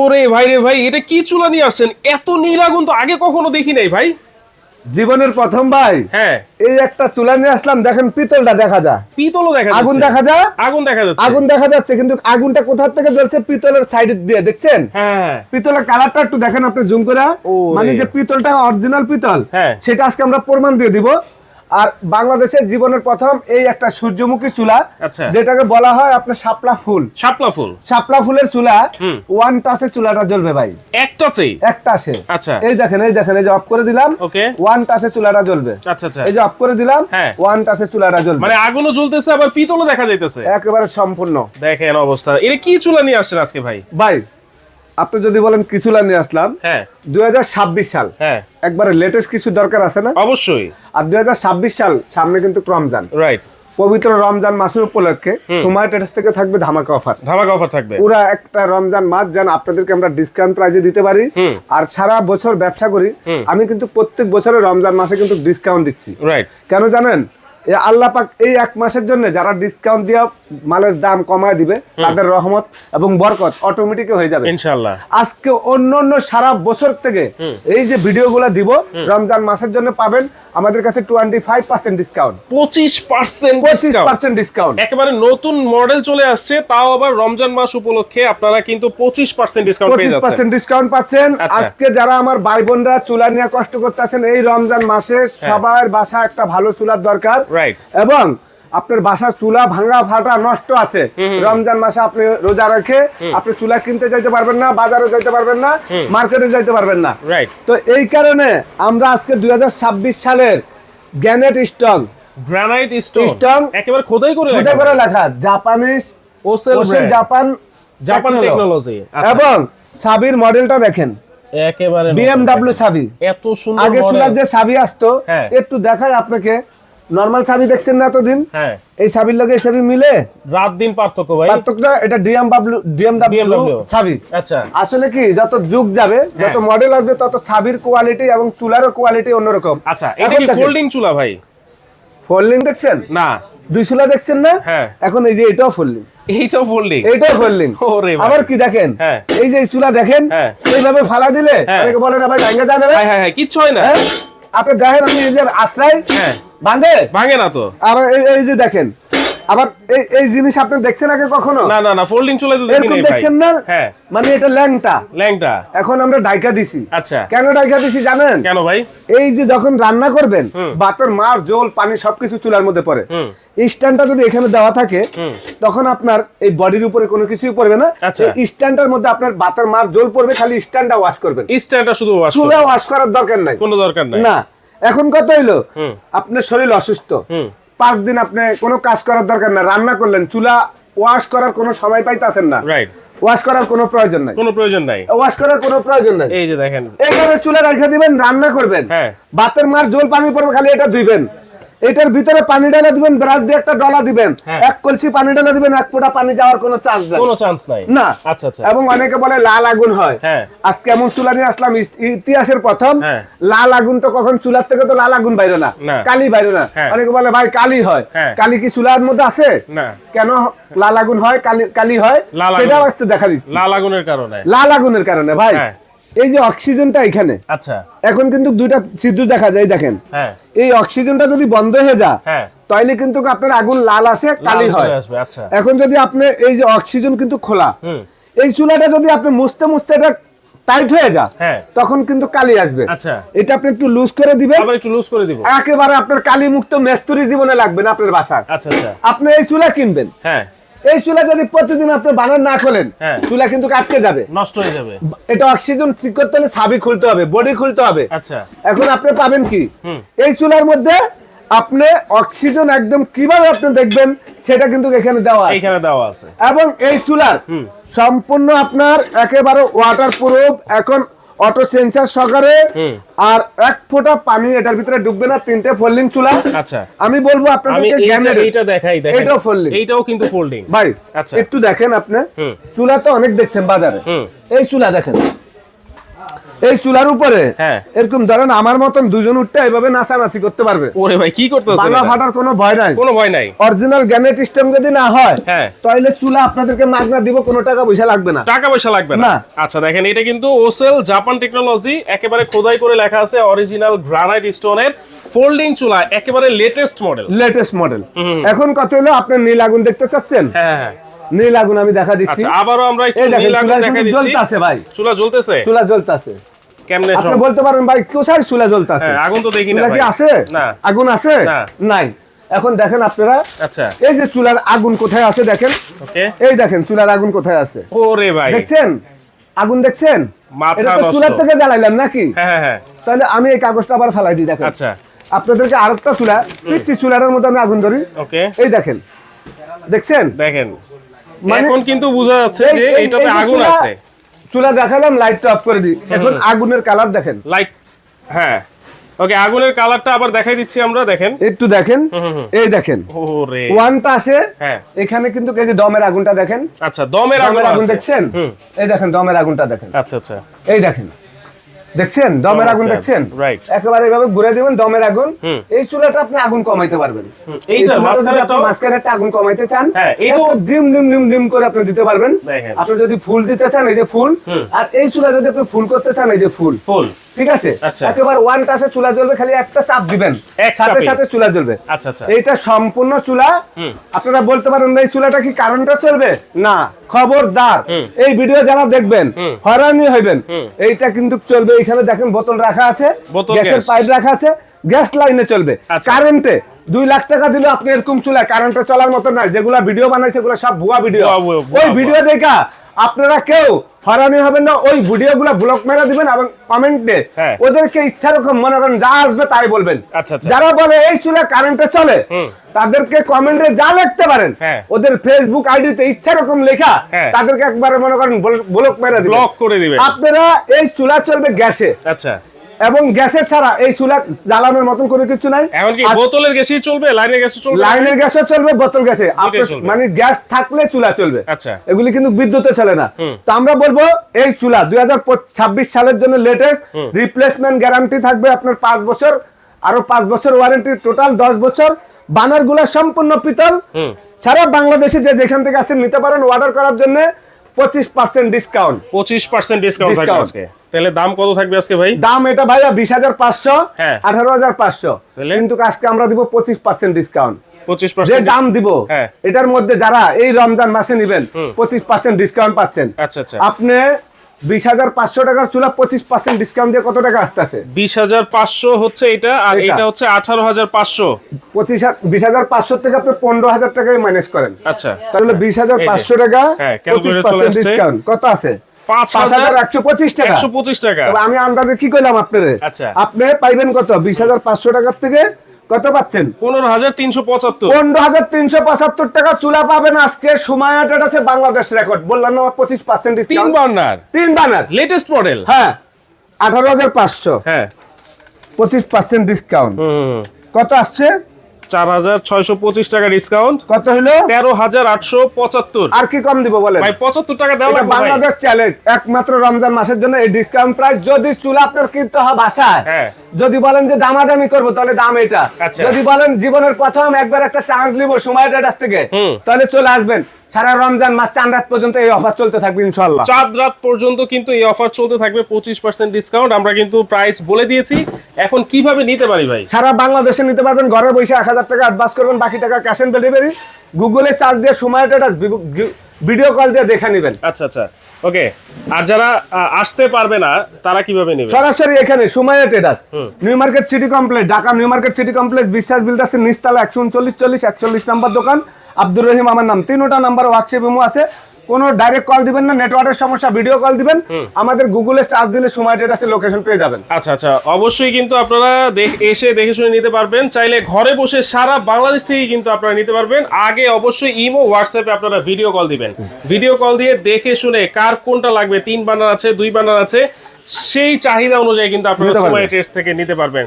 ওরে ভাই রে ভাই, এটা কি চুলা নিয়ে আসছেন? এত নীল আগুন তো আগে কখনো দেখি নাই ভাই। জীবনের প্রথম ভাই। হ্যাঁ, এই একটা চুলা নিয়ে আসলাম, দেখেন পিতলটা দেখা যায়, পিতলও দেখা যাচ্ছে, আগুন দেখা যায়, আগুন দেখা যাচ্ছে, আগুন দেখা যাচ্ছে, কিন্তু আগুনটা কোথা থেকে জ্বলছে? পিতলের সাইড দিয়ে, দেখছেন? হ্যাঁ, পিতলের কালারটা একটু দেখেন আপনি জুম করে, মানে যে পিতলটা অরিজিনাল পিতল, সেটা আজকে আমরা প্রমাণ দিয়ে দিব। আর বাংলাদেশের জীবনের প্রথম এই একটা সূর্যমুখী চুলা, যেটাকে বলা হয় আপনার শাপলা ফুল। শাপলা ফুল, শাপলা ফুলের চুলা, ওয়ান টাচে চুলাটা জ্বলবে ভাই, এক টাচে। আচ্ছা, এই দেখেন, এই দেখেন, এই যে অফ করে দিলাম, ওয়ান টাচে চুলাটা জ্বলবে। আচ্ছা আচ্ছা, এই যে অফ করে দিলাম, ওয়ান টাচে চুলাটা জ্বলবে, মানে আগুনও জ্বলতেছে আবার পিতলও দেখা যাইতেছে, একেবারে সম্পূর্ণ। দেখেন অবস্থা। এটা কি চুলা নিয়ে আসছেন আজকে ভাই? ভাই আপনি যদি বলেন কি চুলা নিয়ে আসলাম, 2026 সাল, একবারে লেটেস্ট কিছু দরকার আছে না? অবশ্যই। আর 2026 সাল সামনে কিন্তু রমজান, রাইট? পবিত্র রমজান মাসের উপলক্ষে সময় ট্রেডার্স থেকে থাকবে ধামাকা অফার। ধামাকা অফার থাকবে পুরো একটা রমজান মাস, যেন আপনাদেরকে আমরা ডিসকাউন্ট প্রাইসে দিতে পারি। আর সারা বছর ব্যবসা করি আমি, কিন্তু প্রত্যেক বছরে রমজান মাসে কিন্তু ডিসকাউন্ট দিচ্ছি, রাইট? কেন জানেন? আল্লাহ পাক এই এক মাসের জন্য যারা ডিসকাউন্ট দিয়ে মালের দাম কমায় দিবে, তাদের রহমত এবং বরকত অটোমেটিক হয়ে যাবে ইনশাআল্লাহ। আজকে অন্য সারা বছর থেকে এই যে ভিডিওগুলো দিব, রমজান মাসের জন্য পাবেন আমাদের কাছে 25% ডিসকাউন্ট, 25% ডিসকাউন্ট। একেবারে নতুন মডেল চলে আসছে, তাও আবার রমজান মাস উপলক্ষে আপনারা কিন্তু 25% ডিসকাউন্ট পেয়ে যাচ্ছেন, 25% ডিসকাউন্ট পাচ্ছেন। আজকে যারা আমার ভাই বোনরা চুলা নিয়ে কষ্ট করতেছেন, এই রমজান মাসে সবার বাসা একটা ভালো চুলার দরকার, রাইট? এবং আপনার বাসার চুলা ভাঙা ফাটা নষ্ট আছে, রমজান মাসে আপনি রোজা রেখে আপনি চুলা কিনতে যাইতে পারবেন না, বাজারে যাইতে পারবেন না, মার্কেটে যাইতে পারবেন না, রাইট? তো এই কারণে আমরা আজকে 2026 সালের গ্রানাইট স্ট্রং, গ্রানাইট স্ট্রং একেবারে খোদাই করে লেখা জাপানিজ ওসেল জাপান টেকনোলজি, এবং সাবির মডেলটা দেখেন, একেবারে BMW সাবি, এত সুন্দর। আগে চুলার যে সাবি আসতো, একটু দেখাই আপনাকে, নরমাল সাবি দেখছেন না এতদিন, এই সাবির লগে এই সাবি মিলে রাত দিন পার্থক্য ভাই, পার্থক্যটা এটা BMW সাবি। আচ্ছা, আসলে কি যত যুগ যাবে, যত মডেল আসবে, তত সাবির কোয়ালিটি এবং চুলারও কোয়ালিটি অন্যরকম। আচ্ছা, এটা কি ফোল্ডিং চুলা ভাই? ফোল্ডিং দেখছেন না? দুই চুলা দেখছেন না? এখন এই যে এটাও ফোল্ডিং, এইটাও ফোল্ডিং, এইটাও ফোল্ডিং। আবার কি দেখেন, এই যে চুলা দেখেন, এইভাবে ফালা দিলে অনেকে বলে না ভাই ভাঙে যায় না, কিচ্ছু হয় না। আপনি দেখেন, আমি এই যে আশ্রয় ভাঙে না তো। আবার এই যে দেখেন, আবার এই জিনিস আপনি দেখছেন আগে কখনো? না না না, ফোল্ডিং চুলা তো দেখি নাই ভাই, দেখছেন না? মানে এটা ল্যাংটা এখন আমরা ডাইকা দিছি। আচ্ছা, কেন ডাইকা দিছি জানেন? কেন ভাই? এই যে যখন রান্না করবেন, ভাতের মার জল পানি সবকিছু চুলার মধ্যে পড়ে, স্ট্যান্ডটা যদি এখানে দেওয়া থাকে, তখন আপনার এই বডির উপরে কোনো কিছুই পড়বে না। এই স্ট্যান্ডটার মধ্যে আপনার ভাতের মার জল পড়বে, খালি স্ট্যান্ডটা ওয়াশ করবেন, স্ট্যান্ডটা শুধু ওয়াশ, চুলা ওয়াশ করার দরকার নাই, কোনো দরকার নাই না। এখন কত হইলো, আপনার শরীর অসুস্থ, 5 দিন আপনি কোনো কাজ করার দরকার না, রান্না করলেন, চুলা ওয়াশ করার কোনো সময় পাইতেছেন না, রাইট? ওয়াশ করার কোনো প্রয়োজন নাই, কোনো প্রয়োজন নাই, ওয়াশ করার কোনো প্রয়োজন নাই। এই যে দেখেন, এইভাবে চুলা রেখে দিবেন, রান্না করবেন, ভাতের মার জল পানি পড়বে, খালি এটা ধুইবেন, এটার ভিতরে পানি ঢালা দিবেন, ব্রাশ দিয়ে একটা ডলা দিবেন, এক কলসি পানি ঢালা দিবেন, এক ফোঁটা পানি যাওয়ার কোনো চান্স নাই না। আচ্ছা আচ্ছা। এবং অনেকে বলে লাল আগুন হয়, আজকে এমন চুলা নিয়ে আসলাম ইতিহাসের প্রথম। লাল আগুন তো কখন চুলার থেকে তো লাল আগুন বাইরে না, কালি বাইরে না। অনেকে বলে ভাই কালি হয়, কালি কি চুলার মধ্যে আছে? কেন লাল আগুন হয়, কালি হয়, সেটাও আজকে দেখা দিচ্ছি। লাল আগুনের কারণে ভাই, এই যে অক্সিজেনটা এখানে, আচ্ছা, এখন কিন্তু দুইটা ছিদ্র দেখা যায়, দেখেন, এই অক্সিজেনটা যদি বন্ধ হয়ে যায়, তাহলে কিন্তু আপনার আগুন লাল আসে, কালি হয়। এখন যদি আপনি এই যে অক্সিজেন কিন্তু খোলা, এই চুলাটা যদি আপনি মুছতে মুছতে এটা টাইট হয়ে যায়, তখন কিন্তু কালি আসবে। আচ্ছা, এটা আপনি একটু লুজ করে দিবেন, একটু লুজ করে দিব, একেবারে আপনার কালি মুক্ত মেস্তুরি জীবনে লাগবে না আপনার বাসায়। আচ্ছা আচ্ছা, আপনি এই চুলা কিনবেন, এই চুলা যদি প্রতিদিন আপনি বানান না করেন, চুলা কিন্তু আটকে যাবে, নষ্ট হয়ে যাবে। এটা অক্সিজেন ঠিক করতে হলে ছাবি খুলতে হবে, বডি খুলতে হবে। আচ্ছা, এখন আপনি পাবেন কি, এই চুলার মধ্যে আপনি অক্সিজেন একদম কিভাবে আপনি দেখবেন, সেটা কিন্তু এখানে দেওয়া আছে। এবং এই চুলার সম্পূর্ণ আপনার একেবারে ওয়াটার প্রুফ, এখন অটো সেন্সার সহকারে, আর এক ফোঁটা পানি এটার ভিতরে ডুববে না। 3টে ফোল্ডিং চুলা। আচ্ছা, আমি বলবো আপনাদেরকে এইটা দেখাই, দেখেন এটাও ফোল্ডিং, এইটাও কিন্তু ফোল্ডিং ভাই। আচ্ছা, একটু দেখেন, আপনি চুলা তো অনেক দেখছেন বাজারে, এই চুলা দেখেন, এই চুলার উপরে এরকম ধরেন আমার মতন দুজন উঠতে এইভাবে নাচানাচি করতে পারবে। ওরে ভাই কি করতেছেন? বানা ফাটার কোনো ভয় নাই, কোনো ভয় নাই। অরিজিনাল গ্যানেট সিস্টেম যদি না হয় তাহলে চুলা আপনাদেরকে মাগনা দিব, কোনো টাকা পয়সা লাগবে না। টাকা পয়সা লাগবে না। আচ্ছা দেখেন, এটা কিন্তু ওসেল জাপান টেকনোলজি, একেবারে খোদাই করে লেখা আছে অরিজিনাল গ্রানাইট স্টোনের ফোল্ডিং চুলা, একেবারে লেটেস্ট মডেল। Latest model. এখন কত হলো, আপনি নীল আগুন দেখতে চাচ্ছেন? হ্যাঁ নীল আগুন আমি দেখা দিচ্ছি। আচ্ছা আবারো আমরা একটু নীল আগুন দেখা দিচ্ছি। জ্বলতাছে ভাই, চুলা জ্বলতেছে। চুলা জ্বলতাছে। কেমনে আপনি বলতে পারেন ভাই কোথায় চুলা জ্বলতাছে? আগুন তো দেখি না ভাই। কি আছে? না আগুন আছে? নাই। এখন দেখেন আপনারা, আচ্ছা এই যে চুলার আগুন কোথায় আছে দেখেন। ওকে, এই দেখেন চুলার আগুন কোথায় আছে। ওরে ভাই দেখছেন আগুন? দেখছেন? মাথা এটা তো চুলার থেকে জ্বালাইলাম নাকি? হ্যাঁ হ্যাঁ। তাহলে আমি এই কাগজটা আবার ফেলাই দিই। দেখেন আচ্ছা, আপনাদেরকে আরেকটা চুলা পিচ্ছি চুলার মধ্যে আমি আগুন ধরি। ওকে, এই দেখেন, দেখছেন? দেখেন এখন কিন্তু বোঝা যাচ্ছে যে এটাতে আগুন আছে। চুলা দেখালাম, লাইটটা অফ করে দিই। এখন আগুনের কালার দেখেন। লাইট, হ্যাঁ ওকে, আগুনের কালারটা আবার দেখাই দিচ্ছি আমরা। দেখেন একটু দেখেন, এই দেখেন ওরে ওয়ানটা আসে। হ্যাঁ এখানে কিন্তু এই যে দমের আগুনটা দেখেন। আচ্ছা দমের আগুন দেখছেন? এই দেখেন দমের আগুনটা দেখেন। আচ্ছা আচ্ছা, এই দেখেন, দেখছেন দমের আগুন? দেখছেন? রাইট। একেবারে এইভাবে ঘুরে দিবেন দমের আগুন। এই চুলাটা আপনি আগুন কমাইতে পারবেন। এইটা মাঝখানে একটা আগুন কমাইতে চান, হ্যাঁ এটা ডিম ডিম ডিম ডিম করে আপনি দিতে পারবেন। আপনি যদি ফুল দিতে চান, এই যে ফুল। আর এই চুলা যদি আপনি ফুল করতে চান, এই যে ফুল ফুল। ঠিক আছে, একেবারে ওয়ান টাচে চুলা জ্বলবে, খালি একটা চাপ দিবেন, সাথে সাথে চুলা জ্বলবে। আচ্ছা আচ্ছা, এইটা সম্পূর্ণ চুলা। আপনারা বলতে পারেন এই চুলাটা কি কারেন্টে চলবে? না, খবরদার, এই ভিডিও যারা দেখবেন হয়রানি হইবেন। এইটা কিন্তু চলবে। এখানে দেখেন বোতল রাখা আছে, গ্যাসের পাইপ রাখা আছে, গ্যাস লাইনে চলবে। কারেন্টে 2 লাখ টাকা দিলে আপনি এরকম চুলা কারেন্টে চলার মতো নাই। যেগুলা ভিডিও বানাইছে সেগুলো সব ভুয়া ভিডিও। ওই ভিডিও দেখা আপনারা কেউ হয়রানি হবেন না। ওই ভিডিওগুলো ব্লক মেরে দিবেন এবং কমেন্টে ওদেরকে ইচ্ছা রকম মনে করেন যা আসবে তাই বলবেন। যারা বলে এই চুলা কারেন্টে চলে তাদেরকে কমেন্টে যা লিখতে পারেন, ওদের ফেসবুক আইডিতে ইচ্ছা রকম লেখা, তাদেরকে একবারে মনে করেন ব্লক মেরে দিবেন, ব্লক করে দিবেন। আপনারা এই চুলা চলবে গ্যাসে। আচ্ছা, এবং গ্যাসের ছাড়া এই চুলা জ্বালানোর মতন কোনো কিছু নাই। এমনকি বোতলের গ্যাসই চলবে, লাইনের গ্যাসও চলবে। লাইনের গ্যাসও চলবে, বোতল গ্যাসে। মানে গ্যাস থাকলে চুলা চলবে। আচ্ছা, এগুলি কিন্তু বিদ্যুতে চলে না। তো আমরা বলবো এই চুলা 2026 সালের জন্য লেটেস্ট। রিপ্লেসমেন্ট গ্যারান্টি থাকবে আপনার 5 বছর, আরো 5 বছর ওয়ারেন্টি, টোটাল 10 বছর। বানারগুলা সম্পূর্ণ পিতল। সারা বাংলাদেশে যে যেখান থেকে আসেন নিতে পারেন। অর্ডার করার জন্য 25% ডিসকাউন্ট। 25% ডিসকাউন্ট থাকবে আজকে। তাহলে দাম কত থাকবে আজকে ভাই? দাম এটা ভাইয়া 20,500, 18,500। কিন্তু আজকে আমরা দিব 25% ডিসকাউন্ট। 25% যে দাম দিব এটার মধ্যে যারা এই রমজান মাসে নেবেন 25% ডিসকাউন্ট পাচ্ছেন। আচ্ছা আচ্ছা, আপনি 20,500 টাকার চুলা 25% ডিসকাউন্ট দিয়ে কত টাকা আসতেছে? 20,500 হচ্ছে এটা, আর এটা হচ্ছে 18,500। 20,500 থেকে আপনি 15,000 টাকায় মাইনাস করেন। আচ্ছা, তাহলে 20,500 টাকা 25% ডিসকাউন্ট কত আছে? 5,125 টাকা। 125 টাকা। আমি আন্দাজে কি কইলাম আপনারে? আচ্ছা, আপনি পাইবেন কত? 20,500 টাকার থেকে কত পাচ্ছেন? 15,375। 15,375 টাকা চুলা পাবেন আজকে। সময় এটা আছে বাংলাদেশ রেকর্ড। বললাম না 25% ডিসকাউন্ট। 3 burner latest model. হ্যাঁ, 18,500। হ্যাঁ, 25% ডিসকাউন্ট কত আসছে? 4,625 টাকা ডিসকাউন্ট। কত হলো? 13,875। আর কি কম দিব বলেন ভাই? 75 টাকা দেওয়া লাগবে। বাংলাদেশ চ্যালেঞ্জ, একমাত্র রমজান মাসের জন্য এই ডিসকাউন্ট প্রাইস। যদি চুলা আপনার কিনতে হয় বাসায়, যদি বলেন যে দামাদামি করবো, তাহলে দাম এটা। যদি বলেন জীবনের প্রথম একবার একটা চান্স নিব সময়টার কাছ থেকে, তাহলে চলে আসবেন। সারা রমজান মাস চাঁদ রাত পর্যন্ত এই অফার চলতে থাকবে ইনশাআল্লাহ। চাঁদ রাত পর্যন্ত কিন্তু এই অফার চলতে থাকবে, 25% ডিসকাউন্ট। আমরা কিন্তু প্রাইস বলে দিয়েছি। এখন কিভাবে নিতে পারি ভাই? সারা বাংলাদেশে নিতে পারবেন। ঘরে বসে 1,000 টাকা অ্যাডভান্স করবেন, বাকি টাকা ক্যাশ অন ডেলিভারি। গুগলে সার্চ দিয়ে সময়টা ভিডিও কল দিয়ে দেখে নেবেন। আচ্ছা আচ্ছা, ওকে। আর যারা আসতে পারবে না তারা কিভাবে নেবে? সরাসরি এখানে Sumaiya traders, new market city complex, Dhaka new market city complex, বিশ্বাস বিল্ডার্সের নিচতলা 139-40-41 নাম্বার দোকান। আব্দুর রহিম আমার নাম। 3টা নাম্বার হোয়াটসঅ্যাপ ইমো আছে। কোনো ডাইরেক্ট কল দিবেন না, নেটওয়ার্কের সমস্যা, ভিডিও কল দিবেন। আমাদের গুগলে সার্চ দিলে সুমাইয়া ট্রেডার্সের লোকেশন পেয়ে যাবেন। আচ্ছা আচ্ছা, অবশ্যই কিন্তু আপনারা এসে দেখে শুনে নিতে পারবেন। চাইলে ঘরে বসে সারা বাংলাদেশ থেকে কিন্তু আপনারা নিতে পারবেন। আগে অবশ্যই ইমো হোয়াটসঅ্যাপে আপনারা ভিডিও কল দিবেন। ভিডিও কল দিয়ে দেখে শুনে কার কোনটা লাগবে, 3 বার্নার আছে, 2 বার্নার আছে, সেই চাহিদা অনুযায়ী কিন্তু আপনারা সুমাইয়া ট্রেডার্স থেকে নিতে পারবেন।